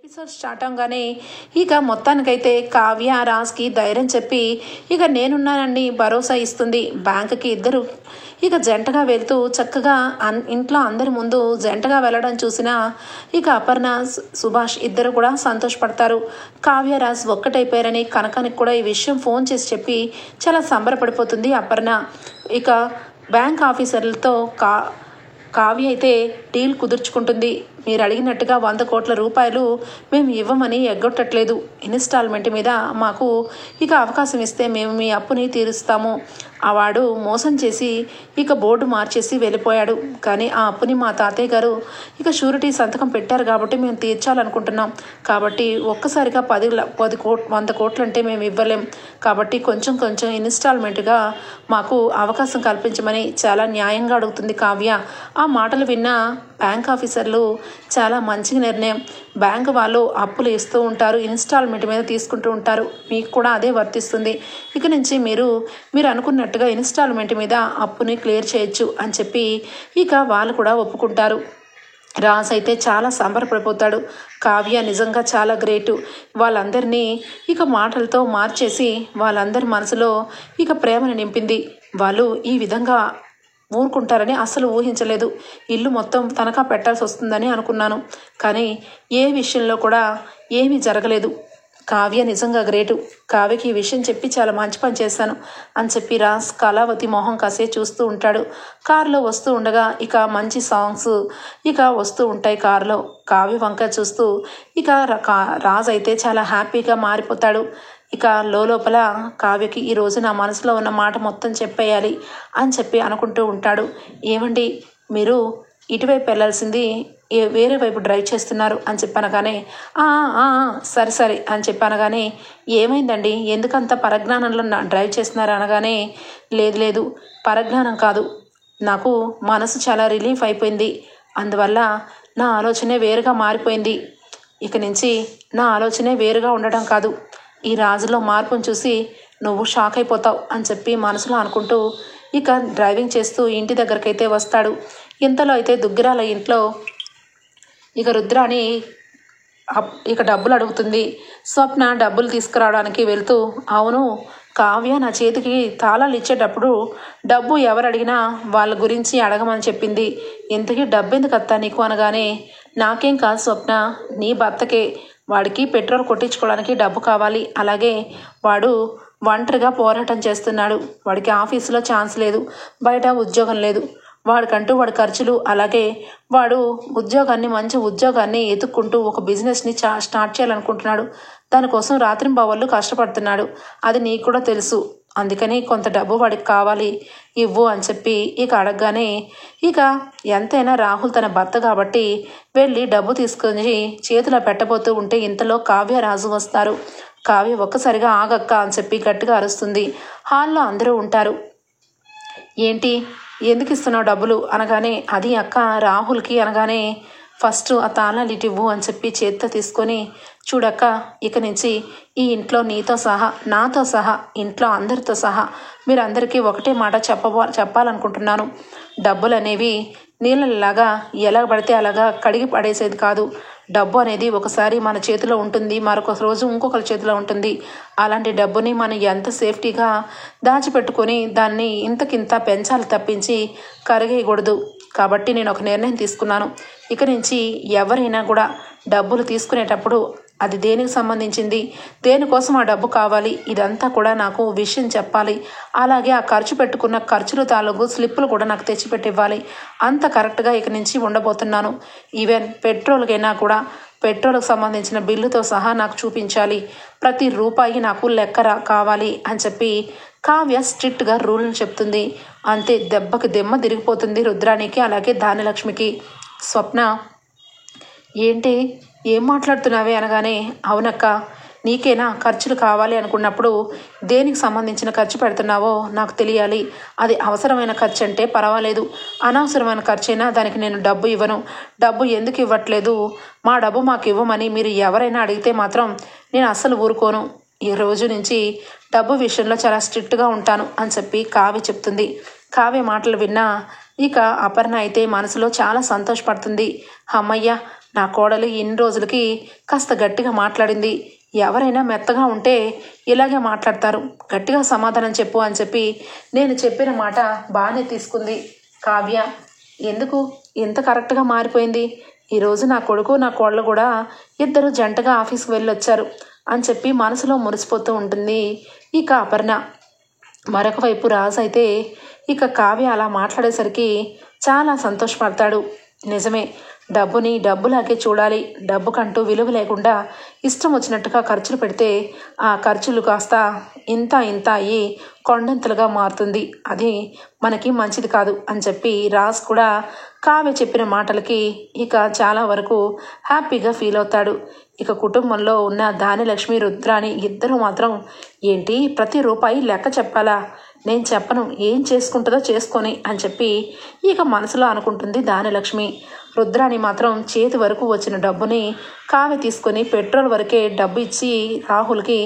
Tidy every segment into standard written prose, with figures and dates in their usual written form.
Episode start అవగానే ఇక మొత్తానికైతే కావ్య రాజ్కి ధైర్యం చెప్పి ఇక నేనున్నానండి భరోసా ఇస్తుంది. బ్యాంకుకి ఇద్దరు ఇక జంటగా వెళ్తూ చక్కగా ఇంట్లో అందరి ముందు జంటగా వెళ్ళడం చూసిన ఇక అపర్ణ సుభాష్ ఇద్దరు కూడా సంతోషపడతారు. కావ్య రాజ్ ఒక్కటైపోయారని కనకానికి కూడా ఈ విషయం ఫోన్ చేసి చెప్పి చాలా సంబరపడిపోతుంది అపర్ణ. ఇక బ్యాంక్ ఆఫీసర్లతో కావ్య అయితే డీల్ కుదుర్చుకుంటుంది. మీరు అడిగినట్టుగా 100 కోట్ల రూపాయలు మేము ఇవ్వమని ఎగ్గొట్టట్లేదు. ఇన్స్టాల్మెంట్ మీద మాకు ఇక అవకాశం ఇస్తే మేము మీ అప్పుని తీరుస్తాము. వాడు మోసం చేసి ఇక బోర్డు మార్చేసి వెళ్ళిపోయాడు. కానీ ఆ అప్పుని మా తాతయ్య గారు ఇక షూరిటీ సంతకం పెట్టారు కాబట్టి మేము తీర్చాలనుకుంటున్నాం. కాబట్టి ఒక్కసారిగా 100 కోట్లు అంటే మేము ఇవ్వలేం. కాబట్టి కొంచెం ఇన్స్టాల్మెంట్గా మాకు అవకాశం కల్పించమని చాలా న్యాయంగా అడుగుతుంది కావ్య. ఆ మాటలు విన్న బ్యాంక్ ఆఫీసర్లు చాలా మంచి నిర్ణయం. బ్యాంకు వాళ్ళు అప్పులు ఇస్తూ ఉంటారు, ఇన్స్టాల్మెంట్ మీద తీసుకుంటూ ఉంటారు. మీకు కూడా అదే వర్తిస్తుంది. ఇక నుంచి మీరు అనుకున్నట్టుగా ఇన్స్టాల్మెంట్ మీద అప్పుని క్లియర్ చేయొచ్చు అని చెప్పి ఇక వాళ్ళు కూడా ఒప్పుకుంటారు. రాజ్ అయితే చాలా సంబరపడిపోతాడు. కావ్య నిజంగా చాలా గ్రేటు. వాళ్ళందరినీ ఇక మాటలతో మార్చేసి వాళ్ళందరి మనసులో ఇక ప్రేమను నింపింది. వాళ్ళు ఈ విధంగా ఊరుకుంటారని అస్సలు ఊహించలేదు. ఇల్లు మొత్తం తనఖా పెట్టాల్సి వస్తుందని అనుకున్నాను. కానీ ఏ విషయంలో కూడా ఏమీ జరగలేదు. కావ్య నిజంగా గ్రేటు. కావ్యకి ఈ విషయం చెప్పి చాలా మంచి పని చేశాను అని చెప్పి రాజ్ కళావతి మొహం కాసే చూస్తూ ఉంటాడు. కారులో వస్తూ ఉండగా ఇక మంచి సాంగ్స్ ఇక వస్తూ ఉంటాయి కారులో. కావ్య వంక చూస్తూ ఇక రాజ్ అయితే చాలా హ్యాపీగా మారిపోతాడు. ఇక లోపల కావ్యకి ఈరోజు నా మనసులో ఉన్న మాట మొత్తం చెప్పేయాలి అని చెప్పి అనుకుంటూ ఉంటాడు. ఏమండి మీరు ఇటువైపు వెళ్ళాల్సింది వేరే వైపు డ్రైవ్ చేస్తున్నారు అని చెప్పనగానే సరే అని చెప్పనగానే ఏమైందండి ఎందుకంత పరజ్ఞానంలో డ్రైవ్ చేస్తున్నారు అనగానే లేదు పరజ్ఞానం కాదు, నాకు మనసు చాలా రిలీఫ్ అయిపోయింది. అందువల్ల నా ఆలోచనే వేరుగా మారిపోయింది. ఇక నుంచి నా ఆలోచనే వేరుగా ఉండడం కాదు, ఈ రాజులో మార్పును చూసి నువ్వు షాక్ అయిపోతావు అని చెప్పి మనసులో అనుకుంటూ ఇక డ్రైవింగ్ చేస్తూ ఇంటి దగ్గరకైతే వస్తాడు. ఇంతలో అయితే దుగ్గిరాల ఇంట్లో ఇక రుద్రాని ఇక డబ్బులు అడుగుతుంది. స్వప్న డబ్బులు తీసుకురావడానికి వెళ్తూ అవును కావ్య నా చేతికి తాళాలు ఇచ్చేటప్పుడు డబ్బు ఎవరు అడిగినా వాళ్ళ గురించి అడగమని చెప్పింది. ఇంతకీ డబ్బు ఎందుకు అత్తా నీకు అనగానే నాకేం కాదు స్వప్న, నీ భర్తకే, వాడికి పెట్రోల్ కొట్టించుకోవడానికి డబ్బు కావాలి. అలాగే వాడు ఒంటరిగా పోరాటం చేస్తున్నాడు. వాడికి ఆఫీసులో ఛాన్స్ లేదు, బయట ఉద్యోగం లేదు. వాడికంటూ వాడి ఖర్చులు, అలాగే వాడు మంచి ఉద్యోగాన్ని ఎత్తుక్కుంటూ ఒక బిజినెస్ని స్టార్ట్ చేయాలనుకుంటున్నాడు. దానికోసం రాత్రింబవళ్ళు కష్టపడుతున్నాడు. అది నీకు కూడా తెలుసు. అందుకని కొంత డబ్బు వాడికి కావాలి, ఇవ్వు అని చెప్పి ఇక అడగగానే ఇక ఎంతైనా రాహుల్ తన భర్త కాబట్టి వెళ్ళి డబ్బు తీసుకొని చేతిలో పెట్టబోతూ ఉంటే ఇంతలో కావ్య రాజు వస్తారు. కావ్య ఒక్కసారిగా ఆగక్క అని చెప్పి గట్టిగా అరుస్తుంది. హాల్లో అందరూ ఉంటారు. ఏంటి ఎందుకు ఇస్తున్నావు డబ్బులు అనగానే అది అక్క రాహుల్కి అనగానే ఫస్ట్ ఆ తాళాలు ఇవ్వు అని చెప్పి చేత్తో తీసుకొని చూడక్క ఇక నుంచి ఈ ఇంట్లో నీతో సహా నాతో సహా ఇంట్లో అందరితో సహా మీరందరికీ ఒకటే మాట చెప్పాలనుకుంటున్నాను. డబ్బులు అనేవి నీళ్ళలాగా ఎలా పడితే అలాగా కడిగి పడేసేది కాదు. డబ్బు అనేది ఒకసారి మన చేతిలో ఉంటుంది, మరొక రోజు ఇంకొకరి చేతిలో ఉంటుంది. అలాంటి డబ్బుని మనం ఎంత సేఫ్టీగా దాచిపెట్టుకొని దాన్ని ఇంతకింత పెంచాలి తప్పించి కరిగేయకూడదు. కాబట్టి నేను ఒక నిర్ణయం తీసుకున్నాను. ఇక నుంచి ఎవరైనా కూడా డబ్బులు తీసుకునేటప్పుడు అది దేనికి సంబంధించింది, దేనికోసం ఆ డబ్బు కావాలి, ఇదంతా కూడా నాకు విషయం చెప్పాలి. అలాగే ఆ ఖర్చు పెట్టుకున్న ఖర్చులు తాలూకు స్లిప్పులు కూడా నాకు తెచ్చిపెట్టివ్వాలి. అంత కరెక్ట్గా ఇక నుంచి ఉండబోతున్నాను. ఈవెన్ పెట్రోల్కైనా కూడా పెట్రోల్కి సంబంధించిన బిల్లుతో సహా నాకు చూపించాలి. ప్రతి రూపాయి నాకు లెక్క కావాలి అని చెప్పి కావ్య స్ట్రిక్ట్గా రూల్ని చెప్తుంది. అంతే దెబ్బకి దెమ్మ తిరిగిపోతుంది రుద్రానికి, అలాగే ధాన్యలక్ష్మికి. స్వప్న ఏంటి ఏం మాట్లాడుతున్నావే అనగానే అవునక్క, నీకేనా ఖర్చులు కావాలి అనుకున్నప్పుడు దేనికి సంబంధించిన ఖర్చు పెడుతున్నావో నాకు తెలియాలి. అది అవసరమైన ఖర్చు అంటే పర్వాలేదు, అనవసరమైన ఖర్చు అయినా దానికి నేను డబ్బు ఇవ్వను. డబ్బు ఎందుకు ఇవ్వట్లేదు, మా డబ్బు మాకు ఇవ్వమని మీరు ఎవరైనా అడిగితే మాత్రం నేను అస్సలు ఊరుకోను. ఈ రోజు నుంచి డబ్బు విషయంలో చాలా స్ట్రిక్ట్గా ఉంటాను అని చెప్పి కావ్య చెప్తుంది. కావ్య మాటలు విన్నా ఇక అపర్ణ అయితే మనసులో చాలా సంతోషపడుతుంది. అమ్మయ్య నా కోడలు ఇన్ని రోజులకి కాస్త గట్టిగా మాట్లాడింది. ఎవరైనా మెత్తగా ఉంటే ఇలాగే మాట్లాడతారు, గట్టిగా సమాధానం చెప్పు అని చెప్పి నేను చెప్పిన మాట బాగానే తీసుకుంది. కావ్య ఎందుకు ఎంత కరెక్ట్గా మారిపోయింది? ఈరోజు నా కొడుకు నా కోడలు కూడా ఇద్దరు జంటగా ఆఫీస్కి వెళ్ళొచ్చారు అని చెప్పి మనసులో మురిసిపోతూ ఉంటుంది ఇక అపర్ణ. మరొక వైపు రాజు అయితే ఇక కావ్య అలా మాట్లాడేసరికి చాలా సంతోషపడతాడు. నిజమే, డబ్బుని డబ్బులాగే చూడాలి. డబ్బుకంటూ విలువ లేకుండా ఇష్టం వచ్చినట్టుగా ఖర్చులు పెడితే ఆ ఖర్చులు కాస్త ఇంత అయ్యి కొండంతలుగా మారుతుంది. అది మనకి మంచిది కాదు అని చెప్పి రాజ్ కూడా కావ్య చెప్పిన మాటలకి ఇక చాలా వరకు హ్యాపీగా ఫీల్ అవుతాడు. ఇక కుటుంబంలో ఉన్న ధాన్యలక్ష్మి, రుద్రాణి ఇద్దరు మాత్రం ఏంటి ప్రతి రూపాయి లెక్క చెప్పాలా? నేను చెప్పను, ఏం చేసుకుంటుందో చేసుకొని అని చెప్పి ఇక మనసులో అనుకుంటుంది ధాన్యలక్ష్మి. రుద్రాణి మాత్రం చేతి వరకు వచ్చిన డబ్బుని కావ్య తీసుకొని పెట్రోల్ వరకే డబ్బు ఇచ్చి రాహుల్కి,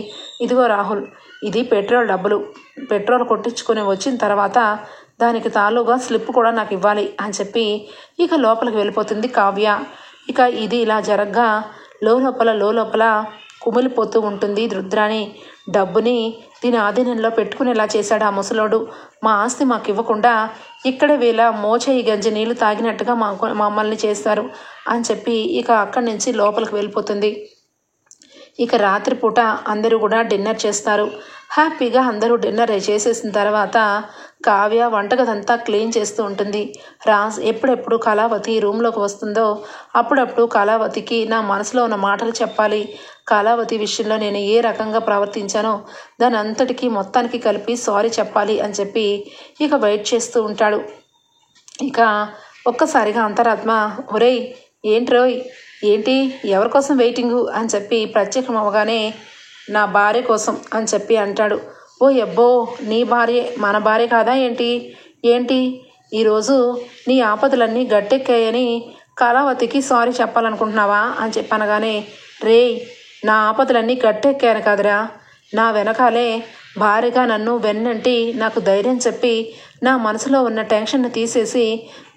ఇదిగో రాహుల్, ఇది పెట్రోల్ డబ్బులు, పెట్రోల్ కొట్టించుకొని వచ్చిన తర్వాత దానికి తాలూగా స్లిప్ కూడా నాకు ఇవ్వాలి అని చెప్పి ఇక లోపలికి వెళ్ళిపోతుంది కావ్య. ఇక ఇది ఇలా జరగ్గా లోపల కుమిలిపోతూ ఉంటుంది రుద్రాణి. డబ్బుని దీని ఆధీనంలో పెట్టుకునేలా చేశాడు ఆ ముసలోడు. మా ఆస్తి మాకు ఇవ్వకుండా ఇక్కడే వీళ్ళ మోచేయి గంజి నీళ్లు తాగినట్టుగా మమ్మల్ని చేస్తారు అని చెప్పి ఇక అక్కడి నుంచి లోపలికి వెళ్ళిపోతుంది. ఇక రాత్రిపూట అందరూ కూడా డిన్నర్ చేస్తారు. హ్యాపీగా అందరూ డిన్నర్ చేసేసిన తర్వాత కావ్య వంటగదంతా క్లీన్ చేస్తూ ఉంటుంది. రాజ్ ఎప్పుడెప్పుడు కళావతి రూమ్లోకి వస్తుందో అప్పుడప్పుడు కళావతికి నా మనసులో ఉన్న మాటలు చెప్పాలి. కళావతి విషయంలో నేను ఏ రకంగా ప్రవర్తించానో దాని అంతటికీ మొత్తానికి కలిపి సారీ చెప్పాలి అని చెప్పి ఇక వెయిట్ చేస్తూ ఉంటాడు. ఇక ఒక్కసారిగా అంతరాత్మ, ఒరేయ్ ఏంట్రోయ్, ఏంటి ఎవరి కోసం వెయిటింగు అని చెప్పి ప్రత్యేకం అవ్వగానే నా భార్య కోసం అని చెప్పి అంటాడు. ఓ ఎబ్బో, నీ భార్య మన భార్య కాదా ఏంటి ఈరోజు నీ ఆపదలన్నీ గట్టెక్కాయని కళావతికి సారీ చెప్పాలనుకుంటున్నావా అని చెప్పి అనగానే, రే నా ఆపదలన్నీ గట్టెక్కాను కాదురా, నా వెనకాలే భార్యగా నన్ను వెన్నంటి నాకు ధైర్యం చెప్పి నా మనసులో ఉన్న టెన్షన్ని తీసేసి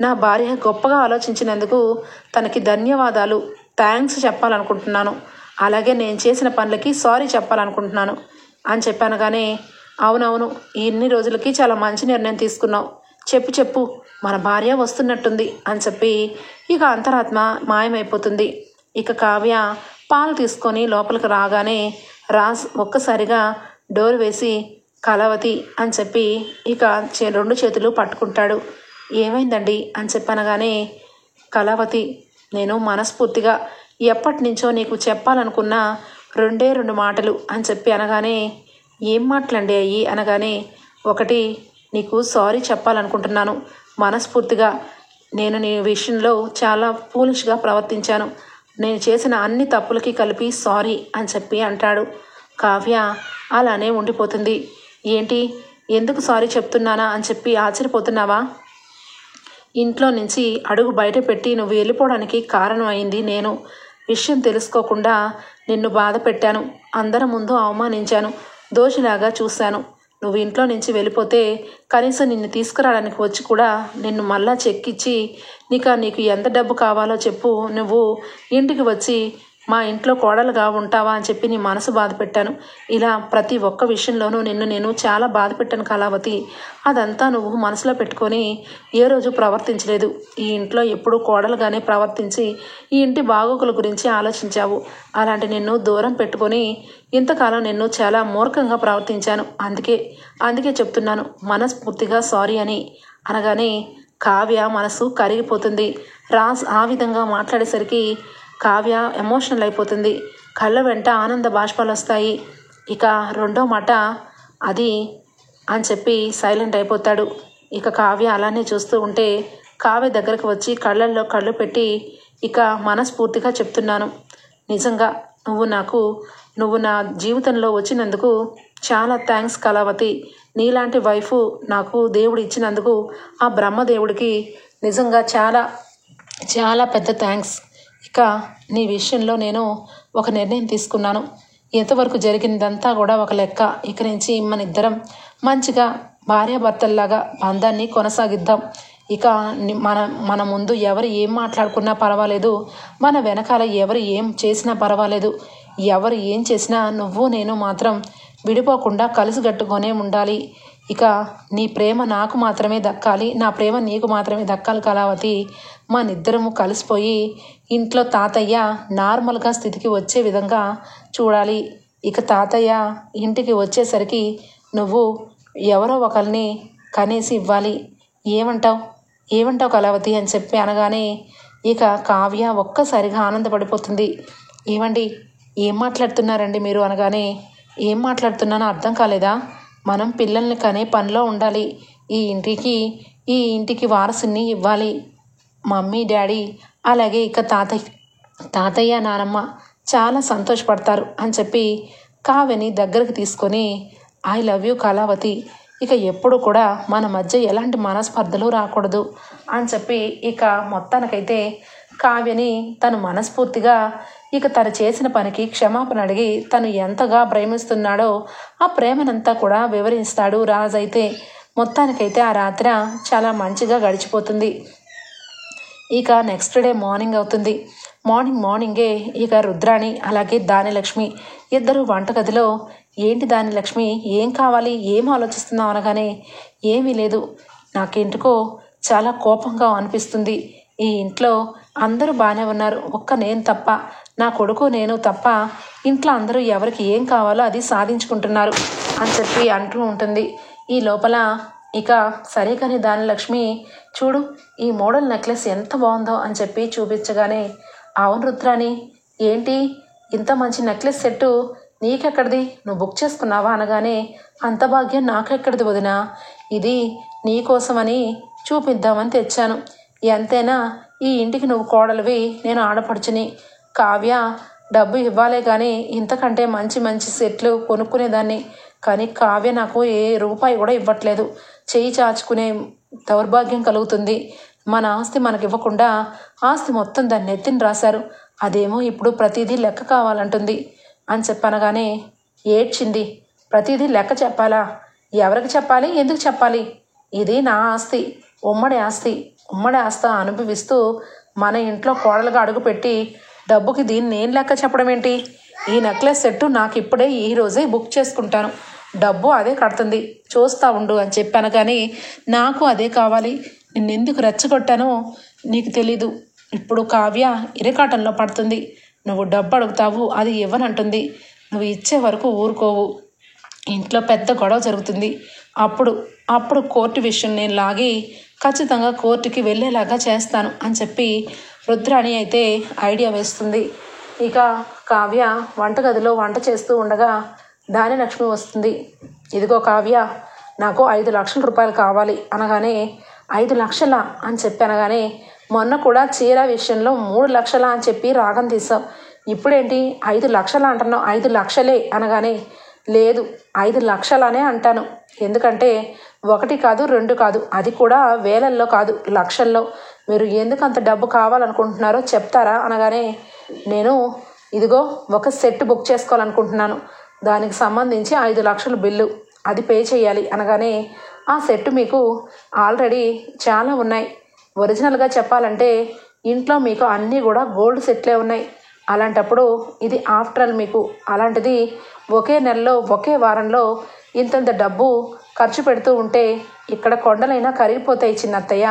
నా భార్య గొప్పగా ఆలోచించినందుకు తనకి ధన్యవాదాలు, థ్యాంక్స్ చెప్పాలనుకుంటున్నాను. అలాగే నేను చేసిన పనులకి సారీ చెప్పాలనుకుంటున్నాను అని చెప్పానుగానే, అవునవును, ఇన్ని రోజులకి చాలా మంచి నిర్ణయం తీసుకున్నావు, చెప్పు మన భార్య వస్తున్నట్టుంది అని చెప్పి ఇక అంతరాత్మ మాయమైపోతుంది. ఇక కావ్య పాలు తీసుకొని లోపలికి రాగానే రాజ్ ఒక్కసారిగా డోర్ వేసి కళావతి అని చెప్పి ఇక రెండు చేతులు పట్టుకుంటాడు. ఏమైందండి అని చెప్పనగానే, కళావతి, నేను మనస్ఫూర్తిగా ఎప్పటి నుంచో నీకు చెప్పాలనుకున్న రెండు మాటలు అని చెప్పి అనగానే, ఏం మాటలండి అయ్యి అనగానే, ఒకటి నీకు సారీ చెప్పాలనుకుంటున్నాను మనస్ఫూర్తిగా. నేను నీ విషయంలో చాలా ఫూలిష్గా ప్రవర్తించాను, నేను చేసిన అన్ని తప్పులకి కలిపి సారీ అని చెప్పి అంటాడు. కావ్య అలానే ఉండిపోతుంది. ఏంటి ఎందుకు సారీ చెప్తున్నానా అని చెప్పి ఆశ్చర్యపోతున్నావా? ఇంట్లో నుంచి అడుగు బయట పెట్టి నువ్వు వెళ్ళిపోవడానికి కారణం అయింది నేను. విషయం తెలుసుకోకుండా నిన్ను బాధ పెట్టాను, అందరి ముందు అవమానించాను, దోషిలాగా చూశాను. నువ్వు ఇంట్లో నుంచి వెళ్ళిపోతే కనీసం నిన్ను తీసుకురావడానికి వచ్చి కూడా నిన్ను మళ్ళా చెక్కిచ్చి నీకు ఎంత డబ్బు కావాలో చెప్పు, నువ్వు ఇంటికి వచ్చి మా ఇంట్లో కోడలుగా ఉంటావా అని చెప్పి నీ మనసు బాధ పెట్టాను. ఇలా ప్రతి ఒక్క విషయంలోనూ నేను చాలా బాధ పెట్టాను కళావతి. అదంతా నువ్వు మనసులో పెట్టుకొని ఏ రోజు ప్రవర్తించలేదు. ఈ ఇంట్లో ఎప్పుడూ కోడలుగానే ప్రవర్తించి ఈ ఇంటి బాగోగుల గురించి ఆలోచించావు. అలాంటి నిన్ను దూరం పెట్టుకొని ఇంతకాలం నిన్ను చాలా మూర్ఖంగా ప్రవర్తించాను. అందుకే చెప్తున్నాను మనస్ఫూర్తిగా సారీ అని అనగానే కావ్య మనసు కరిగిపోతుంది. రాజ్ ఆ విధంగా మాట్లాడేసరికి కావ్య ఎమోషనల్ అయిపోతుంది. కళ్ళ వెంట ఆనంద బాష్పాలు వస్తాయి. ఇక రెండో మాట అది అని చెప్పి సైలెంట్ అయిపోతాడు. ఇక కావ్య అలానే చూస్తూ ఉంటే కావ్య దగ్గరకు వచ్చి కళ్ళల్లో కళ్ళు పెట్టి ఇక మనస్ఫూర్తిగా చెప్తున్నాను, నిజంగా నువ్వు నా జీవితంలో వచ్చినందుకు చాలా థ్యాంక్స్ కళావతి. నీలాంటి వైఫ్ నాకు దేవుడు ఇచ్చినందుకు ఆ బ్రహ్మదేవుడికి నిజంగా చాలా చాలా పెద్ద థ్యాంక్స్. ఇక నీ విషయంలో నేను ఒక నిర్ణయం తీసుకున్నాను. ఎంతవరకు జరిగిందంతా కూడా ఒక లెక్క. ఇక నుంచి మన ఇద్దరం మంచిగా భార్యాభర్తల్లాగా బంధాన్ని కొనసాగిద్దాం. ఇక మన ముందు ఎవరు ఏం మాట్లాడుకున్నా పర్వాలేదు, మన వెనకాల ఎవరు ఏం చేసినా పర్వాలేదు, ఎవరు ఏం చేసినా నువ్వు నేను మాత్రం విడిపోకుండా కలిసిగట్టుకొనే ఉండాలి. ఇక నీ ప్రేమ నాకు మాత్రమే దక్కాలి, నా ప్రేమ నీకు మాత్రమే దక్కాలి కళావతి. మనిద్దరము కలిసిపోయి ఇంట్లో తాతయ్య నార్మల్గా స్థితికి వచ్చే విధంగా చూడాలి. ఇక తాతయ్య ఇంటికి వచ్చేసరికి నువ్వు ఎవరో ఒకరిని కనేసి ఇవ్వాలి. ఏమంటావు కళావతి అని చెప్పి అనగానే ఇక కావ్య ఒక్కసారిగా ఆనందపడిపోతుంది. ఏమండి, ఏం మాట్లాడుతున్నారండి మీరు అనగానే, ఏం మాట్లాడుతున్నానో అర్థం కాలేదా? మనం పిల్లల్ని కనే పనిలో ఉండాలి. ఈ ఇంటికి వారసుని ఇవ్వాలి. మమ్మీ డాడీ అలాగే ఇక తాతయ్య నానమ్మ చాలా సంతోషపడతారు అని చెప్పి కావ్యని దగ్గరకు తీసుకొని, ఐ లవ్ యూ కళావతి, ఇక ఎప్పుడు కూడా మన మధ్య ఎలాంటి మనస్పర్ధలు రాకూడదు అని చెప్పి ఇక మొత్తానికైతే కావ్యని తను మనస్ఫూర్తిగా ఇక తను చేసిన పనికి క్షమాపణ అడిగి తను ఎంతగా ప్రేమిస్తున్నాడో ఆ ప్రేమనంతా కూడా వివరిస్తాడు రాజు. అయితే మొత్తానికైతే ఆ రాత్రి చాలా మంచిగా గడిచిపోతుంది. ఇక నెక్స్ట్ డే మార్నింగ్ అవుతుంది. మార్నింగే ఇక రుద్రాణి అలాగే దానిలక్ష్మి ఇద్దరు వంటగదిలో, ఏంటి దానిలక్ష్మి, ఏం కావాలి, ఏం ఆలోచిస్తున్నావు అనగానే, ఏమీ లేదు, నాకేంటికో చాలా కోపంగా అనిపిస్తుంది. ఈ ఇంట్లో అందరూ బాగానే ఉన్నారు, ఒక్క నేను తప్ప, నా కొడుకు నేను తప్ప ఇంట్లో అందరూ ఎవరికి ఏం కావాలో అది సాధించుకుంటున్నారు అని చెప్పి అంటూ ఉంటుంది. ఈ లోపల ఇక సరే కానీ దానిలక్ష్మి, చూడు ఈ మోడల్ నెక్లెస్ ఎంత బాగుందో అని చెప్పి చూపించగానే, అవును రుద్రాణి, ఏంటి ఇంత మంచి నెక్లెస్ సెట్టు నీకెక్కడిది, నువ్వు బుక్ చేసుకున్నావా అనగానే, అంత భాగ్యం నాకెక్కడిది వదినా, ఇది నీకోసమని చూపిద్దామని తెచ్చాను. ఎంతైనా ఈ ఇంటికి నువ్వు కోడలివి, నేను ఆడపడుచుని. కావ్య డబ్బు ఇవ్వాలే కానీ ఇంతకంటే మంచి మంచి సెట్లు కొనుక్కునేదాన్ని, కానీ కావ్య నాకు ఏ రూపాయి కూడా ఇవ్వట్లేదు. చేయి చాచుకునే దౌర్భాగ్యం కలుగుతుంది. మన ఆస్తి మనకి ఇవ్వకుండా ఆస్తి మొత్తం దాన్ని ఎత్తిని రాశారు, అదేమో ఇప్పుడు ప్రతిదీ లెక్క కావాలంటుంది అని చెప్పనగానే ఏడ్చింది. ప్రతిదీ లెక్క చెప్పాలా? ఎవరికి చెప్పాలి, ఎందుకు చెప్పాలి? ఇది నా ఆస్తి, ఉమ్మడి ఆస్తి అనుభవిస్తూ మన ఇంట్లో కోడలుగా అడుగుపెట్టి డబ్బుకి దీన్ని నేను లెక్క చెప్పడం ఏంటి? ఈ నెక్లెస్ సెట్టు నాకు ఇప్పుడే ఈరోజే బుక్ చేసుకుంటాను, డబ్బు అదే కడుతుంది, చూస్తా ఉండు అని చెప్పాను. కానీ నాకు అదే కావాలి, నిన్నెందుకు రెచ్చగొట్టానో నీకు తెలీదు. ఇప్పుడు కావ్య ఇరకాటంలో పడుతుంది, నువ్వు డబ్బు అడుగుతావు, అది ఇవ్వనంటుంది, నువ్వు ఇచ్చే వరకు ఊరుకోవు, ఇంట్లో పెద్ద గొడవ జరుగుతుంది, అప్పుడు కోర్టు విషయం నేను లాగి ఖచ్చితంగా కోర్టుకి వెళ్ళేలాగా చేస్తాను అని చెప్పి రుద్రాణి అయితే ఐడియా వేస్తుంది. ఇక కావ్య వంటగదిలో వంట చేస్తూ ఉండగా దానిలక్ష్మి వస్తుంది. ఇదిగో కావ్య, నాకు 5 లక్షల రూపాయలు కావాలి అనగానే, 5 లక్షలా అని చెప్పి అనగానే, మొన్న కూడా చీర విషయంలో 3 లక్షలా అని చెప్పి రాగం తీసావు, ఇప్పుడేంటి 5 లక్షలా అంటున్నావు? 5 లక్షలే అనగానే, లేదు 5 లక్షలనే అంటాను, ఎందుకంటే 1 కాదు 2 కాదు, అది కూడా వేలల్లో కాదు లక్షల్లో. మీరు ఎందుకు అంత డబ్బు కావాలనుకుంటున్నారో చెప్తారా అనగానే, నేను ఇదిగో ఒక సెట్ బుక్ చేసుకోవాలనుకుంటున్నాను, దానికి సంబంధించి 5 లక్షల బిల్లు, అది పే చేయాలి అనగానే, ఆ సెట్ మీకు ఆల్రెడీ చాలా ఉన్నాయి, ఒరిజినల్గా చెప్పాలంటే ఇంట్లో మీకు అన్నీ కూడా గోల్డ్ సెట్లే ఉన్నాయి, అలాంటప్పుడు ఇది ఆఫ్టర్ ఆల్ మీకు, అలాంటిది ఒకే నెలలో ఒకే వారంలో ఇంతంత డబ్బు ఖర్చు పెడుతూ ఉంటే ఇక్కడ కొండలైనా కరిగిపోతాయి చిన్నత్తయ్య,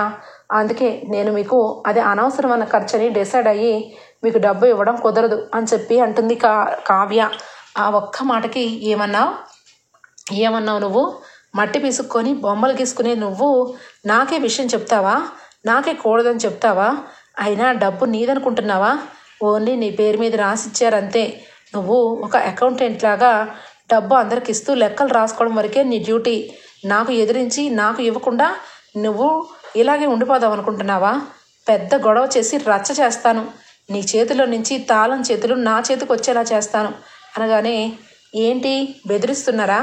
అందుకే నేను మీకు అది అనవసరమైన ఖర్చని డిసైడ్ అయ్యి మీకు డబ్బు ఇవ్వడం కుదరదు అని చెప్పి అంటుంది కావ్య. ఆ ఒక్క మాటకి ఏమన్నావు నువ్వు? మట్టి పిసుక్కొని బొమ్మలు గీసుకునే నువ్వు నాకే విషయం చెప్తావా? నాకే కూడదని చెప్తావా? అయినా డబ్బు నీదనుకుంటున్నావా? ఓన్లీ నీ పేరు మీద రాసిచ్చారంతే, నువ్వు ఒక అకౌంటెంట్ లాగా డబ్బు అందరికి ఇస్తూ లెక్కలు రాసుకోవడం వరకే నీ డ్యూటీ, నాకు ఎదిరించి నాకు ఇవ్వకుండా నువ్వు ఇలాగే ఉండిపోదాం అనుకుంటున్నావా? పెద్ద గొడవ చేసి రచ్చ చేస్తాను, నీ చేతిలో నుంచి తాళం చేతులు నా చేతికి వచ్చేలా చేస్తాను అనగానే, ఏంటి బెదిరిస్తున్నారా?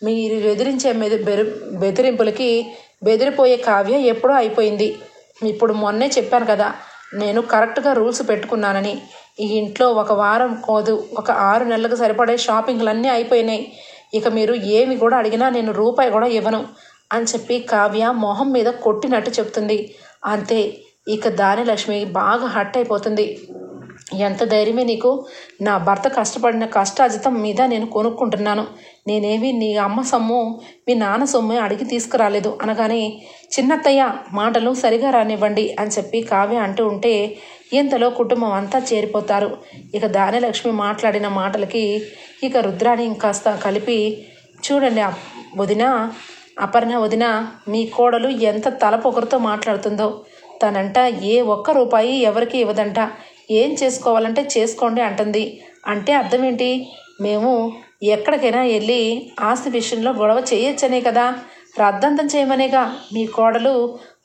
మీరు బెదిరించే బెదిరింపులకి బెదిరిపోయే కావ్య ఎప్పుడో అయిపోయింది. ఇప్పుడు మొన్నే చెప్పాను కదా, నేను కరెక్ట్గా రూల్స్ పెట్టుకున్నానని. ఈ ఇంట్లో 1 వారం కాదు, ఒక 6 నెలలకు సరిపడే షాపింగ్లన్నీ అయిపోయినాయి. ఇక మీరు ఏమి కూడా అడిగినా నేను రూపాయి కూడా ఇవ్వను. అని చెప్పి కావ్య మొహం మీద కొట్టినట్టు చెప్తుంది. అంతే, ఇక దానిలక్ష్మి బాగా హర్ట్ అయిపోతుంది. ఎంత ధైర్యమే నీకు? నా భర్త కష్టపడిన కష్టాజితం మీద నేను కొనుక్కుంటున్నాను. నేనేమి నీ అమ్మ సొమ్ము మీ నాన్న సొమ్ము అడిగి తీసుకురాలేదు అనగానే, చిన్నత్తయ్య మాటలు సరిగా రానివ్వండి అని చెప్పి కావ్య అంటూ ఉంటే ఇంతలో కుటుంబం అంతా చేరిపోతారు. ఇక దానిలక్ష్మి మాట్లాడిన మాటలకి ఇక రుద్రాణి ఇంకాస్త కలిపి, చూడండి వదిన, అపర్ణ వదిన, మీ కోడలు ఎంత తలపొగరుతో మాట్లాడుతుందో. తనంట ఏ ఒక్క రూపాయి ఎవరికి ఇవ్వదంట. ఏం చేసుకోవాలంటే చేసుకోండి అంటుంది. అంటే అర్థం ఏంటి? మేము ఎక్కడికైనా వెళ్ళి ఆస్తి విషయంలో గొడవ చేయొచ్చనే కదా, రద్దంతం చేయమనేగా మీ కోడలు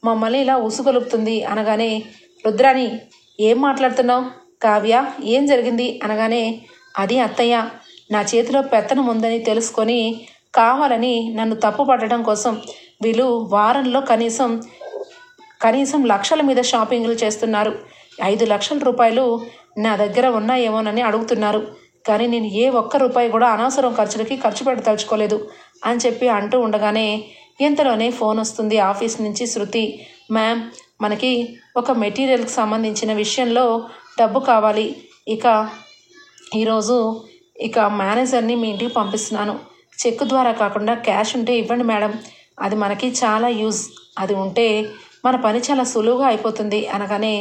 మమ్మల్ని ఇలా ఉసుగొలుపుతుంది అనగానే, రుద్రాణి ఏం మాట్లాడుతున్నావు? కావ్య ఏం జరిగింది అనగానే, అది అత్తయ్య, నా చేతిలో పెత్తనం ఉందని తెలుసుకొని కావాలని నన్ను తప్పు పట్టడం కోసం వీళ్ళు వారంలో కనీసం లక్షల మీద షాపింగ్లు చేస్తున్నారు. 5 లక్షల రూపాయలు నా దగ్గర ఉన్నాయేమోనని అడుగుతున్నారు. కానీ నేను ఏ ఒక్క రూపాయి కూడా అనవసరం ఖర్చులకి ఖర్చు పెట్టదలుచుకోలేదు అని చెప్పి అంటూ ఉండగానే ఇంతలోనే ఫోన్ వస్తుంది ఆఫీస్ నుంచి. శృతి, మ్యామ్, మనకి ఒక మెటీరియల్కి సంబంధించిన విషయంలో డబ్బు కావాలి. ఇక ఈరోజు మేనేజర్ని మీ ఇంటికి పంపిస్తున్నాను. చెక్ ద్వారా కాకుండా క్యాష్ ఉంటే ఇవ్వండి మేడం, అది మనకి చాలా యూజ్. అది ఉంటే మన పని చాలా సులువుగా అయిపోతుంది అనగానే,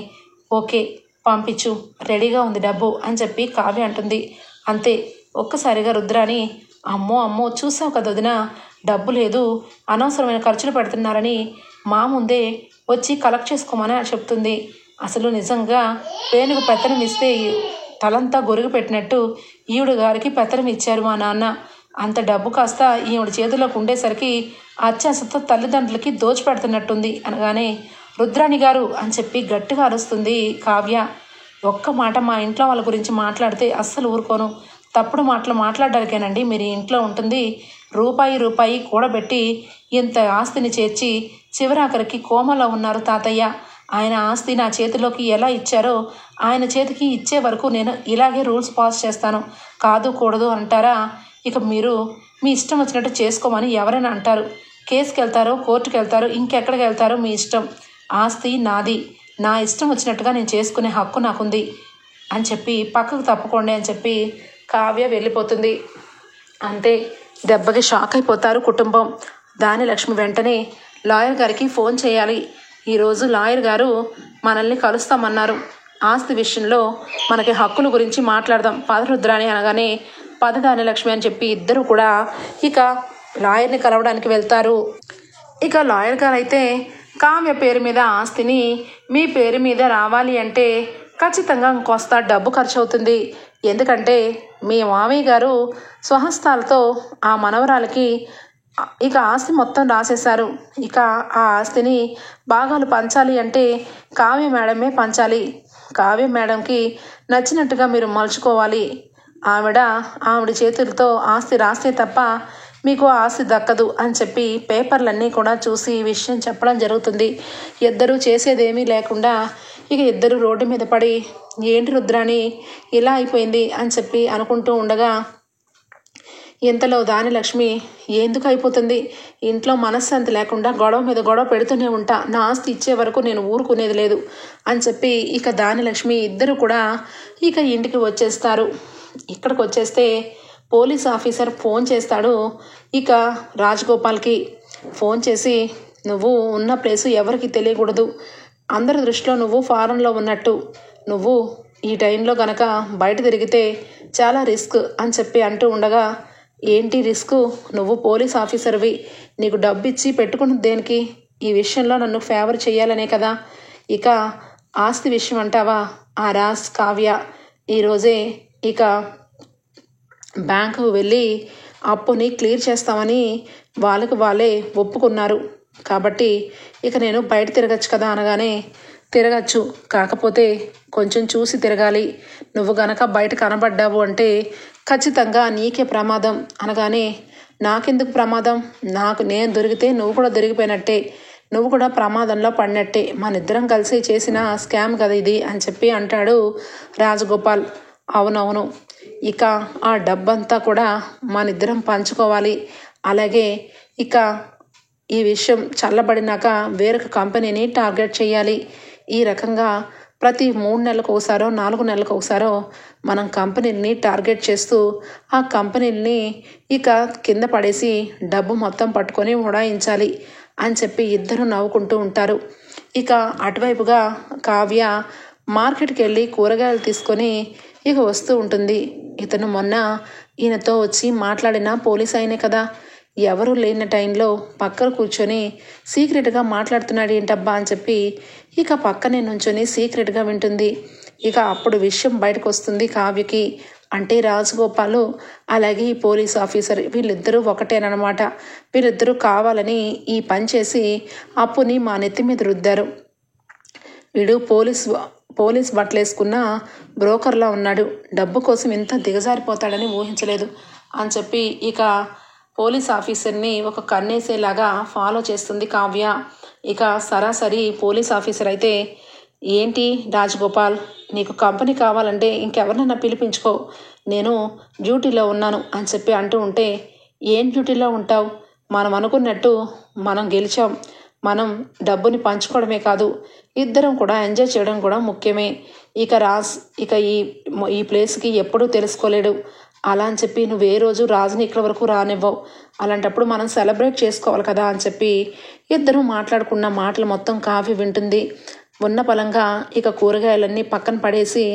ఓకే పంపించు, రెడీగా ఉంది డబ్బు అని చెప్పి కావ్య అంటుంది. అంతే, ఒక్కసారిగా రుద్రాని, అమ్మో చూసావు కదా వదిన, డబ్బు లేదు, అనవసరమైన ఖర్చులు పెడుతున్నారని మా ముందే వచ్చి కలెక్ట్ చేసుకోమని చెప్తుంది. అసలు నిజంగా పేనుకు పెత్తనం ఇస్తే తలంతా గొరుగు పెట్టినట్టు ఈవిడ గారికి పెత్తనం ఇచ్చారు మా నాన్న. అంత డబ్బు కాస్త ఈవిడ చేతిలోకి ఉండేసరికి అత్యాశతో తల్లిదండ్రులకి దోచిపెడుతున్నట్టుంది అనగానే, రుద్రాణి గారు అని చెప్పి గట్టిగా అరుస్తుంది కావ్య. ఒక్క మాట మా ఇంట్లో వాళ్ళ గురించి మాట్లాడితే అస్సలు ఊరుకోను. తప్పుడు మాటలు మాట్లాడడానికేనండి మీరు ఇంట్లో ఉంటుంది. రూపాయి కూడబెట్టి ఇంత ఆస్తిని చేర్చి చివరాఖరికి కోమలో ఉన్నారు తాతయ్య. ఆయన ఆస్తి నా చేతిలోకి ఎలా ఇచ్చారో ఆయన చేతికి ఇచ్చే వరకు నేను ఇలాగే రూల్స్ పాస్ చేస్తాను. కాదు కూడదు అంటారా? ఇక మీరు మీ ఇష్టం వచ్చినట్టు చేసుకోమని ఎవరైనా అంటారు. కేసుకి వెళ్తారో, కోర్టుకు వెళ్తారో, ఇంకెక్కడికి వెళ్తారో మీ ఇష్టం. ఆస్తి నాది, నా ఇష్టం వచ్చినట్టుగా నేను చేసుకునే హక్కు నాకుంది అని చెప్పి పక్కకు తప్పుకోండి అని చెప్పి కావ్య వెళ్ళిపోతుంది. అంతే, దెబ్బకి షాక్ అయిపోతారు కుటుంబం. దానిలక్ష్మి వెంటనే లాయర్ గారికి ఫోన్ చేయాలి. ఈరోజు లాయర్ గారు మనల్ని కలుస్తామన్నారు. ఆస్తి విషయంలో మనకి హక్కుల గురించి మాట్లాడదాం పద రుద్రాణి అనగానే, పద దానిలక్ష్మి అని చెప్పి ఇద్దరు కూడా ఇక లాయర్ని కలవడానికి వెళ్తారు. ఇక లాయర్ గారు అయితే, కావ్య పేరు మీద ఆస్తిని మీ పేరు మీద రావాలి అంటే ఖచ్చితంగా ఇంకొస్త డబ్బు ఖర్చు అవుతుంది. ఎందుకంటే మీ మామయ్య గారు స్వహస్తాలతో ఆ మనవరాలకి ఇక ఆస్తి మొత్తం రాసేశారు. ఇక ఆ ఆస్తిని భాగాలు పంచాలి అంటే కావ్య మేడమే పంచాలి. కావ్య మేడంకి నచ్చినట్టుగా మీరు మలుచుకోవాలి. ఆవిడ చేతులతో ఆస్తి రాస్తే తప్ప మీకు ఆస్తి దక్కదు అని చెప్పి పేపర్లన్నీ కూడా చూసి ఈ విషయం చెప్పడం జరుగుతుంది. ఇద్దరూ చేసేదేమీ లేకుండా ఇక ఇద్దరు రోడ్డు మీద పడి, ఏంటి రుద్రాణి ఇలా అయిపోయింది అని చెప్పి అనుకుంటూ ఉండగా ఇంతలో దానిలక్ష్మి, ఎందుకు అయిపోతుంది? ఇంట్లో మనశ్శాంతి లేకుండా గొడవ మీద గొడవ పెడుతూనే ఉంటా. నా ఆస్తి ఇచ్చే వరకు నేను ఊరుకునేది లేదు అని చెప్పి ఇక దానిలక్ష్మి ఇద్దరు కూడా ఇక ఇంటికి వచ్చేస్తారు. ఇక్కడికి వచ్చేస్తే పోలీస్ ఆఫీసర్ ఫోన్ చేస్తాడు ఇక రాజగోపాల్కి. ఫోన్ చేసి, నువ్వు ఉన్న ప్లేసు ఎవరికి తెలియకూడదు, అందరి దృష్టిలో నువ్వు ఫారెన్లో ఉన్నట్టు, నువ్వు ఈ టైంలో గనక బయట తిరిగితే చాలా రిస్క్ అని చెప్పి అంటూ ఉండగా, ఏంటి రిస్క్? నువ్వు పోలీస్ ఆఫీసర్వి, నీకు డబ్బు ఇచ్చి పెట్టుకున్నది దేనికి? ఈ విషయంలో నన్ను ఫేవర్ చేయాలనే కదా. ఇక ఆస్తి విషయం అంటావా? ఆ రాజ్, కావ్య ఈరోజే ఇక బ్యాంకు వెళ్ళి అప్పుని క్లియర్ చేస్తామని వాళ్ళే ఒప్పుకున్నారు. కాబట్టి ఇక నేను బయట తిరగచ్చు కదా అనగానే, తిరగచ్చు, కాకపోతే కొంచెం చూసి తిరగాలి. నువ్వు గనక బయట కనబడ్డావు అంటే ఖచ్చితంగా నీకే ప్రమాదం అనగానే, నాకెందుకు ప్రమాదం? నేను దొరికితే నువ్వు కూడా దొరికిపోయినట్టే, నువ్వు కూడా ప్రమాదంలో పడినట్టే. మనిద్దరం కలిసి చేసిన స్కామ్ కదా ఇది అని చెప్పి అంటాడు రాజగోపాల్. అవునవును, ఇక ఆ డబ్బంతా కూడా మనిద్దరం పంచుకోవాలి. అలాగే ఇక ఈ విషయం చల్లబడినాక వేరొక కంపెనీని టార్గెట్ చేయాలి. ఈ రకంగా ప్రతి 3 నెలలకు ఒకసారో 4 నెలలకు ఒకసారో మనం కంపెనీని టార్గెట్ చేస్తూ ఆ కంపెనీని ఇక కింద పడేసి డబ్బు మొత్తం పట్టుకొని ఉడాయించాలి అని చెప్పి ఇద్దరు నవ్వుకుంటూ ఉంటారు. ఇక అటువైపుగా కావ్య మార్కెట్కి వెళ్ళి కూరగాయలు తీసుకొని ఇక వస్తూ ఉంటుంది. ఇతను మొన్న ఈయనతో వచ్చి మాట్లాడిన పోలీస్ ఆయనే కదా, ఎవరు లేని టైంలో పక్కన కూర్చొని సీక్రెట్గా మాట్లాడుతున్నాడు ఏంటబ్బా అని చెప్పి ఇక పక్కనే నుంచొని సీక్రెట్గా వింటుంది. ఇక అప్పుడు విషయం బయటకు వస్తుంది కావ్యకి. అంటే రాజగోపాలు అలాగే ఈ పోలీస్ ఆఫీసర్ వీళ్ళిద్దరూ ఒకటేనమాట. వీళ్ళిద్దరూ కావాలని ఈ పని చేసి అప్పుని మా నెత్తి మీద రుద్దారు. వీడు పోలీస్ బట్టలేసుకున్న బ్రోకర్లా ఉన్నాడు. డబ్బు కోసం ఇంత దిగజారిపోతాడని ఊహించలేదు అని చెప్పి ఇక పోలీస్ ఆఫీసర్ని ఒక కన్నేసేలాగా ఫాలో చేస్తుంది కావ్య. ఇక సరాసరి పోలీస్ ఆఫీసర్ అయితే, ఏంటి రాజగోపాల్, నీకు కంపెనీ కావాలంటే ఇంకెవరినైనా పిలిపించుకో, నేను డ్యూటీలో ఉన్నాను అని చెప్పి అంటూ ఉంటే, ఏం డ్యూటీలో ఉంటావు, మనం అనుకున్నట్టు మనం గెలిచాం, మనం డబ్బుని పంచుకోవడమే కాదు ఇద్దరం కూడా ఎంజాయ్ చేయడం కూడా ముఖ్యమే. ఇక రాజ్ ఇక ఈ ప్లేస్కి ఎప్పుడూ తెలుసుకోలేడు, అలా అని చెప్పి నువ్వు ఏ రోజు రాజుని ఇక్కడ వరకు రానివ్వవు, అలాంటప్పుడు మనం సెలబ్రేట్ చేసుకోవాలి కదా అని చెప్పి ఇద్దరు మాట్లాడుకున్న మాటలు మొత్తం కావ్య వింటుంది. ఉన్న పలంగా ఇక కూరగాయలన్నీ పక్కన పడేసి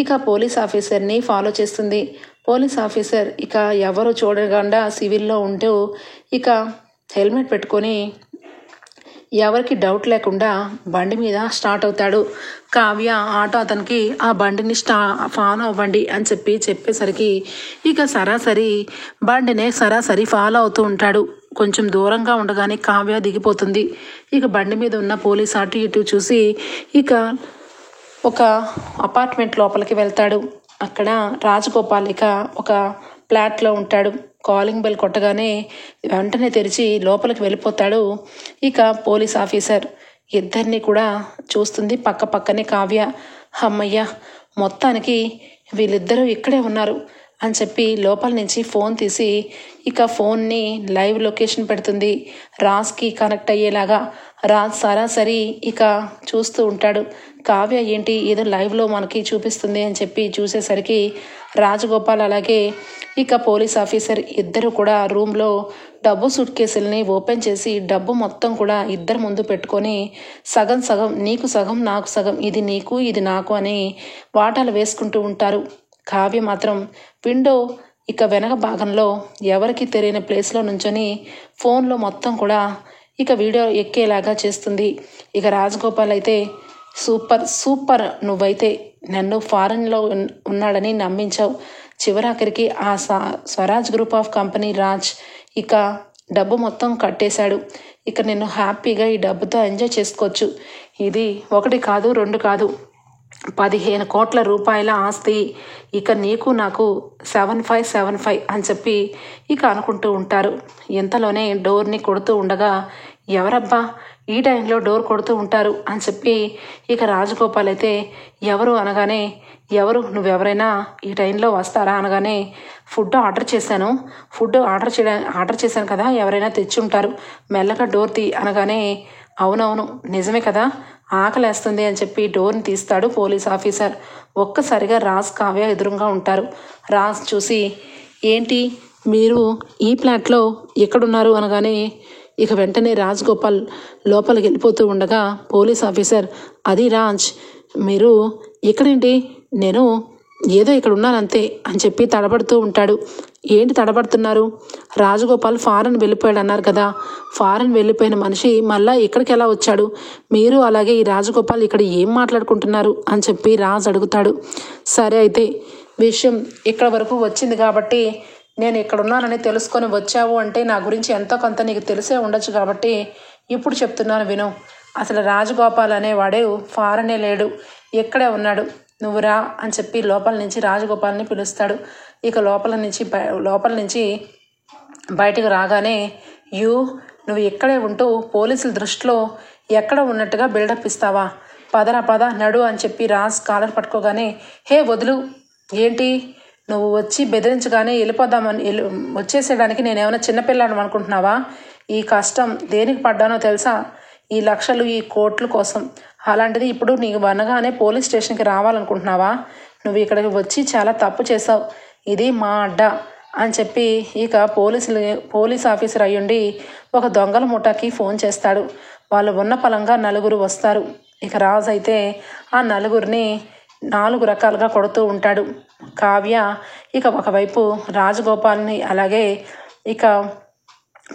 ఇక పోలీస్ ఆఫీసర్ని ఫాలో చేస్తుంది. పోలీస్ ఆఫీసర్ ఇక ఎవరు చూడకుండా సివిల్లో ఉంటూ ఇక హెల్మెట్ పెట్టుకొని ఎవరికి డౌట్ లేకుండా బండి మీద స్టార్ట్ అవుతాడు. కావ్య ఆటో అతనికి ఆ బండిని ఫాలో అవ్వండి అని చెప్పేసరికి ఇక బండినే సరాసరి ఫాలో అవుతూ ఉంటాడు. కొంచెం దూరంగా ఉండగానే కావ్య దిగిపోతుంది. ఇక బండి మీద ఉన్న పోలీస్ అటు ఇటు చూసి ఇక ఒక అపార్ట్మెంట్ లోపలికి వెళ్తాడు. అక్కడ రాజగోపాల్ ఇక ఒక ఫ్లాట్లో ఉంటాడు. కాలింగ్ బెల్ కొట్టగానే వెంటనే తెరిచి లోపలికి వెళ్ళిపోతాడు ఇక పోలీస్ ఆఫీసర్. ఇద్దరిని కూడా చూస్తుంది పక్కనే కావ్య. అమ్మయ్య, మొత్తానికి వీళ్ళిద్దరూ ఇక్కడే ఉన్నారు అని చెప్పి లోపల నుంచి ఫోన్ తీసి ఇక ఫోన్ని లైవ్ లొకేషన్ పెడుతుంది రాజ్కి కనెక్ట్ అయ్యేలాగా. రాజ్ సరాసరి ఇక చూస్తూ ఉంటాడు. కావ్య ఏంటి ఏదో లైవ్లో మనకి చూపిస్తుంది అని చెప్పి చూసేసరికి రాజగోపాల్ అలాగే ఇక పోలీస్ ఆఫీసర్ ఇద్దరు కూడా రూమ్లో డబ్బు సూట్ కేసుల్ని ఓపెన్ చేసి డబ్బు మొత్తం కూడా ఇద్దరు ముందు పెట్టుకొని సగం నీకు సగం నాకు సగం, ఇది నీకు ఇది నాకు అని వాటాలు వేసుకుంటూ ఉంటారు. కావ్య మాత్రం విండో ఇక వెనక భాగంలో ఎవరికి తెలియని ప్లేస్లో నుంచొని ఫోన్లో మొత్తం కూడా ఇక వీడియో ఎక్కేలాగా చేస్తుంది. ఇక రాజగోపాల్ అయితే, సూపర్ నువ్వైతే నన్ను ఫారెన్లో ఉన్నాడని నమ్మించావు, చివరాఖరికి ఆ Swaraj group of company Raj ఇక డబ్బు మొత్తం కట్టేశాడు, ఇక నేను హ్యాపీగా ఈ డబ్బుతో ఎంజాయ్ చేసుకోవచ్చు, ఇది 1 కాదు 2 కాదు 15 కోట్ల రూపాయల ఆస్తి, ఇక నీకు నాకు 7575 అని చెప్పి ఇక అనుకుంటూ ఉంటారు. ఇంతలోనే డోర్ని కొడుతూ ఉండగా, ఎవరబ్బా ఈ టైంలో డోర్ కొడుతూ ఉంటారు అని చెప్పి ఇక రాజగోపాల్ అయితే, ఎవరు అనగానే, ఎవరు నువ్వెవరైనా ఈ టైంలో వస్తారా అనగానే, ఫుడ్ ఆర్డర్ చేశాను కదా, ఎవరైనా తెచ్చి ఉంటారు, మెల్లగా డోర్ తీ అనగానే, అవునవును నిజమే కదా, ఆకలేస్తుంది అని చెప్పి డోర్ని తీస్తాడు పోలీస్ ఆఫీసర్. ఒక్కసారిగా రాజ్ కావ్య ఎదురుగా ఉంటారు. రాజ్ చూసి, ఏంటి మీరు ఈ ఫ్లాట్లో ఎక్కడున్నారు అనగానే ఇక వెంటనే రాజగోపాల్ లోపలికి వెళ్ళిపోతూ ఉండగా పోలీస్ ఆఫీసర్, అది రాజ్ మీరు ఇక్కడేంటి, నేను ఏదో ఇక్కడ ఉన్నానంతే అని చెప్పి తడబడుతూ ఉంటాడు. ఏంటి తడబడుతున్నారు, రాజగోపాల్ ఫారెన్ వెళ్ళిపోయాడు అన్నారు కదా, ఫారెన్ వెళ్ళిపోయిన మనిషి మళ్ళా ఇక్కడికి ఎలా వచ్చాడు, మీరు అలాగే ఈ రాజగోపాల్ ఇక్కడ ఏం మాట్లాడుకుంటున్నారు అని చెప్పి రాజ్ అడుగుతాడు. సరే అయితే విషయం ఇక్కడ వరకు వచ్చింది కాబట్టి, నేను ఇక్కడున్నానని తెలుసుకొని వచ్చావు అంటే నా గురించి ఎంతో కొంత నీకు తెలిసే ఉండొచ్చు కాబట్టి ఇప్పుడు చెప్తున్నాను విను. అసలు రాజగోపాల్ అనేవాడే ఫారెనే లేడు, ఇక్కడే ఉన్నాడు, నువ్వు రా అని చెప్పి లోపల నుంచి రాజగోపాల్ని పిలుస్తాడు. ఇక లోపల నుంచి బయటకు రాగానే, నువ్వు ఇక్కడే ఉంటూ పోలీసుల దృష్టిలో ఎక్కడ ఉన్నట్టుగా బిల్డప్ ఇస్తావా, పద నడు అని చెప్పి రాజ్ కాలర్ పట్టుకోగానే, హే వదులు, ఏంటి నువ్వు వచ్చి బెదిరించగానే వచ్చేసేయడానికి నేనేమైనా చిన్నపిల్లాడు అనుకుంటున్నావా, ఈ కష్టం దేనికి పడ్డానో తెలుసా? ఈ లక్షలు, ఈ కోట్ల కోసం. అలాంటిది ఇప్పుడు నీకు వనగానే పోలీస్ స్టేషన్కి రావాలనుకుంటున్నావా? నువ్వు ఇక్కడికి వచ్చి చాలా తప్పు చేసావు. ఇది మా అడ్డా అని చెప్పి ఇక పోలీస్ ఆఫీసర్ అయ్యుండి ఒక దొంగల ముఠాకి ఫోన్ చేస్తాడు. వాళ్ళు ఉన్న పలంగా 4 వస్తారు. ఇక రాజు అయితే ఆ 4 4 రకాలుగా కొడుతూ ఉంటాడు. కావ్య ఇక ఒకవైపు రాజగోపాల్ని అలాగే ఇక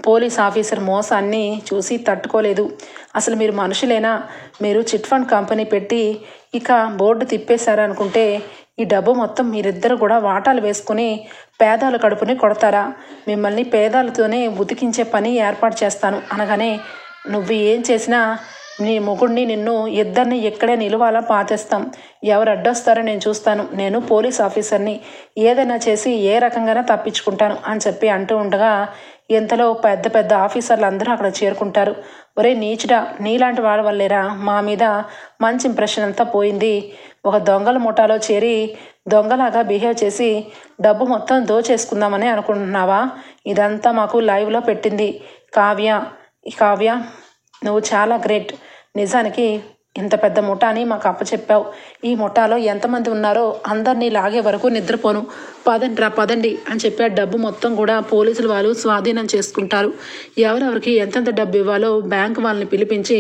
పోలీస్ ఆఫీసర్ మోసాన్ని చూసి తట్టుకోలేదు. అసలు మీరు మనుషులేనా? మీరు చిట్ ఫండ్ కంపెనీ పెట్టి ఇక బోర్డు తిప్పేశారనుకుంటే ఈ డబ్బు మొత్తం మీరిద్దరు కూడా వాటాలు వేసుకుని పేదాల కడుపుని కొడతారా? మిమ్మల్ని పేదాలతోనే ఉతికించే పని ఏర్పాటు చేస్తాను అనగానే, నువ్వు ఏం చేసినా నీ మొగుడిని నిన్ను ఇద్దరిని ఇక్కడే నిలువాలా పాతేస్తాం. ఎవరు అడ్డొస్తారో నేను చూస్తాను. నేను పోలీస్ ఆఫీసర్ని. ఏదైనా చేసి ఏ రకంగానే తప్పించుకుంటాను అని చెప్పి అంటూ ఉండగా ఇంతలో పెద్ద పెద్ద ఆఫీసర్లు అందరూ అక్కడ చేరుకుంటారు. ఒరే నీచుడా, నీలాంటి వాళ్ళ వల్లేరా మా మీద మంచి ఇంప్రెషన్ అంతా పోయింది. ఒక దొంగల ముఠాలో చేరి దొంగలాగా బిహేవ్ చేసి డబ్బు మొత్తం దోచేసుకుందామని అనుకుంటున్నావా? ఇదంతా మాకు లైవ్లో పెట్టింది కావ్య. నువ్వు చాలా గ్రేట్. నిజానికి ఇంత పెద్ద ముఠాని మాకు అప్పచెప్పావు. ఈ ముఠాలో ఎంతమంది ఉన్నారో అందరినీ లాగే వరకు నిద్రపోను. పదండి అని చెప్పి ఆ డబ్బు మొత్తం కూడా పోలీసులు వాళ్ళు స్వాధీనం చేసుకుంటారు. ఎవరెవరికి ఎంతెంత డబ్బు ఇవ్వాలో బ్యాంకు వాళ్ళని పిలిపించి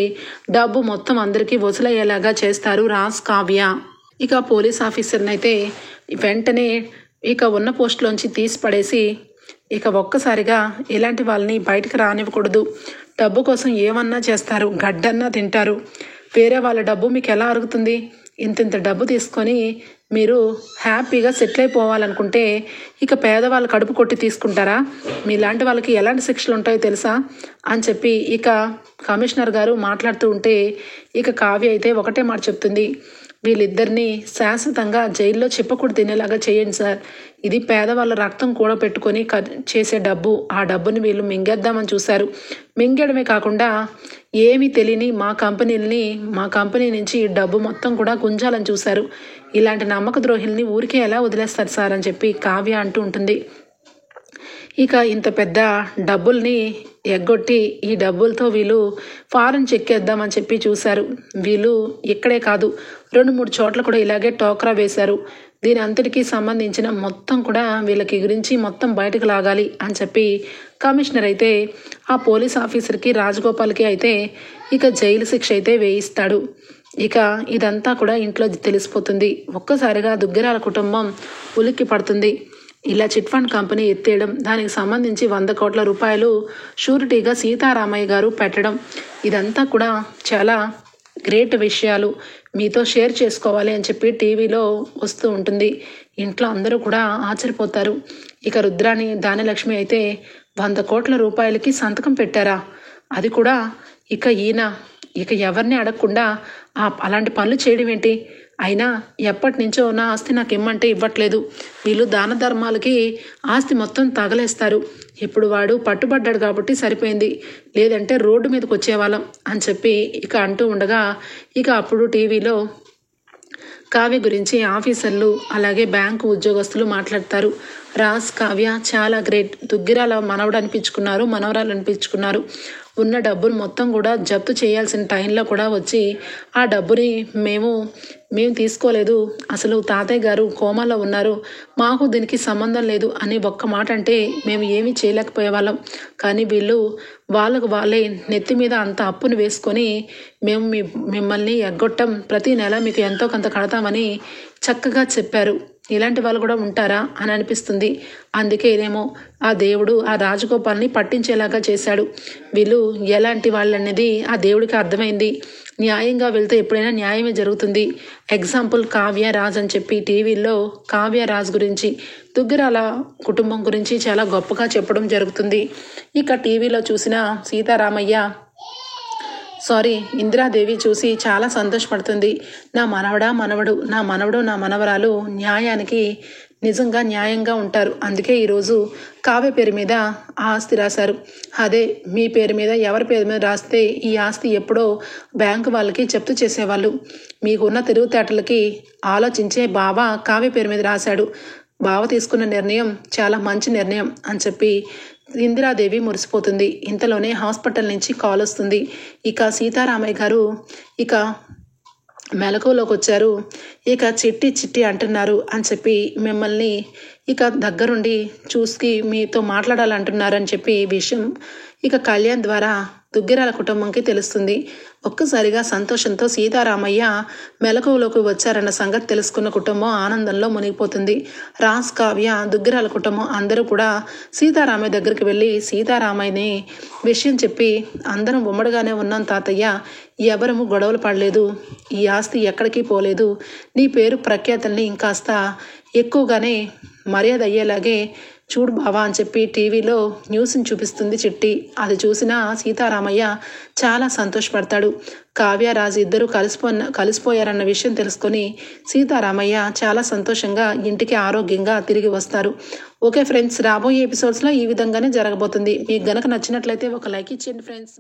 డబ్బు మొత్తం అందరికీ వసూలయ్యేలాగా చేస్తారు రాజ్, కావ్య. ఇక పోలీస్ ఆఫీసర్ని అయితే వెంటనే ఇక ఉన్న పోస్టులోంచి తీసి పడేసి ఇక ఒక్కసారిగా ఇలాంటి వాళ్ళని బయటకు రానివ్వకూడదు. డబ్బు కోసం ఏమన్నా చేస్తారు, గడ్డన్నా తింటారు. వేరే వాళ్ళ డబ్బు మీకు ఎలా అరుగుతుంది? ఇంత డబ్బు తీసుకొని మీరు హ్యాపీగా సెటిల్ అయిపోవాలనుకుంటే ఇక పేదవాళ్ళ కడుపు కొట్టి తీసుకుంటారా? మీలాంటి వాళ్ళకి ఎలాంటి శిక్షలు ఉంటాయో తెలుసా అని చెప్పి ఇక కమిషనర్ గారు మాట్లాడుతూ ఉంటే ఇక కావ్య అయితే ఒకటే మాట చెప్తుంది, వీళ్ళిద్దరినీ శాశ్వతంగా జైల్లో చెప్పకూడదు తినేలాగా చేయండి సార్. ఇది పేదవాళ్ళ రక్తం కూడా పెట్టుకొని చేసే డబ్బు. ఆ డబ్బుని వీళ్ళు మింగేద్దామని చూశారు. మింగేయడమే కాకుండా ఏమీ తెలియని మా కంపెనీ నుంచి డబ్బు మొత్తం కూడా గుంజాలని చూశారు. ఇలాంటి నమ్మక ద్రోహిల్ని ఊరికే ఎలా వదిలేస్తారు సార్ అని చెప్పి కావ్య అంటూ ఉంటుంది. ఇక ఇంత పెద్ద డబ్బుల్ని ఎగ్గొట్టి ఈ డబ్బులతో వీళ్ళు ఫారెన్ చెక్కేద్దామని చెప్పి చూశారు. వీళ్ళు ఇక్కడే కాదు 2-3 చోట్ల కూడా ఇలాగే టోకరా వేశారు. దీని అంతటికీ సంబంధించిన మొత్తం కూడా వీళ్ళకి గురించి మొత్తం బయటకు లాగాలి అని చెప్పి కమిషనర్ అయితే ఆ పోలీస్ ఆఫీసర్కి రాజగోపాల్కి అయితే ఇక జైలు శిక్ష అయితే వేయిస్తాడు. ఇక ఇదంతా కూడా ఇంట్లో తెలిసిపోతుంది. ఒక్కసారిగా దుగ్గిరాల కుటుంబం ఉలిక్కి పడుతుంది. ఇలా చిట్ ఫండ్ కంపెనీ ఎత్తేయడం, దానికి సంబంధించి 100 కోట్ల రూపాయలు షూరిటీగా సీతారామయ్య గారు పెట్టడం, ఇదంతా కూడా చాలా గ్రేట్ విషయాలు మీతో షేర్ చేసుకోవాలి అని చెప్పి టీవీలో వస్తూ ఉంటుంది. ఇంట్లో అందరూ కూడా ఆశ్చర్యపోతారు. ఇక రుద్రాణి, దానిలక్ష్మి అయితే 100 కోట్ల రూపాయలకి సంతకం పెట్టారా? అది కూడా ఇక ఎవరిని అడగకుండా అలాంటి పనులు చేయడం ఏంటి? అయినా ఎప్పటి నుంచో నా ఆస్తి నాకు ఇమ్మంటే ఇవ్వట్లేదు. వీళ్ళు దాన ధర్మాలకి ఆస్తి మొత్తం తగలేస్తారు. ఇప్పుడు వాడు పట్టుబడ్డాడు కాబట్టి సరిపోయింది, లేదంటే రోడ్డు మీదకి వచ్చేవాళ్ళం అని చెప్పి ఇక అంటూ ఉండగా ఇక అప్పుడు టీవీలో కావ్య గురించి ఆఫీసర్లు అలాగే బ్యాంకు ఉద్యోగస్తులు మాట్లాడతారు. రాజ్, కావ్య చాలా గ్రేట్. దుగ్గిరాల మనవరాలు అనిపించుకున్నారు. ఉన్న డబ్బులు మొత్తం కూడా జప్తు చేయాల్సిన టైంలో కూడా వచ్చి ఆ డబ్బుని మేము తీసుకోలేదు, అసలు తాతయ్య గారు కోమాలో ఉన్నారు, మాకు దీనికి సంబంధం లేదు అని ఒక్క మాట అంటే మేము ఏమీ చేయలేకపోయేవాళ్ళం. కానీ వీళ్ళు వాళ్ళే నెత్తి మీద అంత అప్పును వేసుకొని మేము మిమ్మల్ని ఎగ్గొట్టం, ప్రతి నెల మీకు ఎంతో కొంత కడతామని చక్కగా చెప్పారు. ఇలాంటి వాళ్ళు కూడా ఉంటారా అని అనిపిస్తుంది. అందుకేనేమో ఆ దేవుడు ఆ రాజగోపాల్ని పట్టించేలాగా చేశాడు. వీళ్ళు ఎలాంటి వాళ్ళనేది ఆ దేవుడికి అర్థమైంది. న్యాయంగా వెళ్తే ఎప్పుడైనా న్యాయమే జరుగుతుంది. ఎగ్జాంపుల్ కావ్య రాజ్ అని చెప్పి టీవీలో కావ్య రాజ్ గురించి, దుగ్గిరాల కుటుంబం గురించి చాలా గొప్పగా చెప్పడం జరుగుతుంది. ఇక టీవీలో చూసిన ఇందిరాదేవి చూసి చాలా సంతోషపడుతుంది. నా మనవడు నా మనవరాలు నిజంగా న్యాయంగా ఉంటారు. అందుకే ఈరోజు కావ్య పేరు మీద ఆస్తి రాశారు. అదే మీ పేరు మీద ఎవరి పేరు మీద రాస్తే ఈ ఆస్తి ఎప్పుడో బ్యాంకు వాళ్ళకి జప్తు చేసేవాళ్ళు. మీకున్న తెలివితేటలకి ఆలోచించే బావ కావ్య పేరు మీద రాశాడు. బావ తీసుకున్న నిర్ణయం చాలా మంచి నిర్ణయం అని చెప్పి ఇందిరాదేవి మురిసిపోతుంది. ఇంతలోనే హాస్పిటల్ నుంచి కాల్ వస్తుంది. ఇక సీతారామయ్య గారు ఇక మెలకువలోకి వచ్చారు. ఇక చిట్టి అంటున్నారు అని చెప్పి మిమ్మల్ని ఇక దగ్గరుండి చూసి మీతో మాట్లాడాలంటున్నారని చెప్పి విషయం ఇక కళ్యాణ్ ద్వారా దుగ్గిరాల కుటుంబంకి తెలుస్తుంది. ఒక్కసారిగా సంతోషంతో సీతారామయ్య మెలకువలోకి వచ్చారన్న సంగతి తెలుసుకున్న కుటుంబం ఆనందంలో మునిగిపోతుంది. రాజ్, కావ్య, దుగ్గిరాల కుటుంబం అందరూ కూడా సీతారామయ్య దగ్గరికి వెళ్ళి సీతారామయ్యని విషయం చెప్పి అందరం ఉమ్మడిగానే ఉన్నాం తాతయ్య, ఎవరము గొడవలు పడలేదు, ఈ ఆస్తి ఎక్కడికి పోలేదు, నీ పేరు ప్రఖ్యాతల్ని ఇంకాస్త ఎక్కువగానే మర్యాద అయ్యేలాగే చూడు బావా అని చెప్పి టీవీలో న్యూస్ని చూపిస్తుంది చిట్టి. అది చూసిన సీతారామయ్య చాలా సంతోషపడతాడు. కావ్య, రాజు ఇద్దరు కలిసిపోయారన్న విషయం తెలుసుకొని సీతారామయ్య చాలా సంతోషంగా ఇంటికి ఆరోగ్యంగా తిరిగి వస్తారు. ఓకే ఫ్రెండ్స్, రాబోయే ఎపిసోడ్స్లో ఈ విధంగానే జరగబోతుంది. మీకు గనక నచ్చినట్లయితే ఒక లైక్ ఇచ్చేయండి ఫ్రెండ్స్.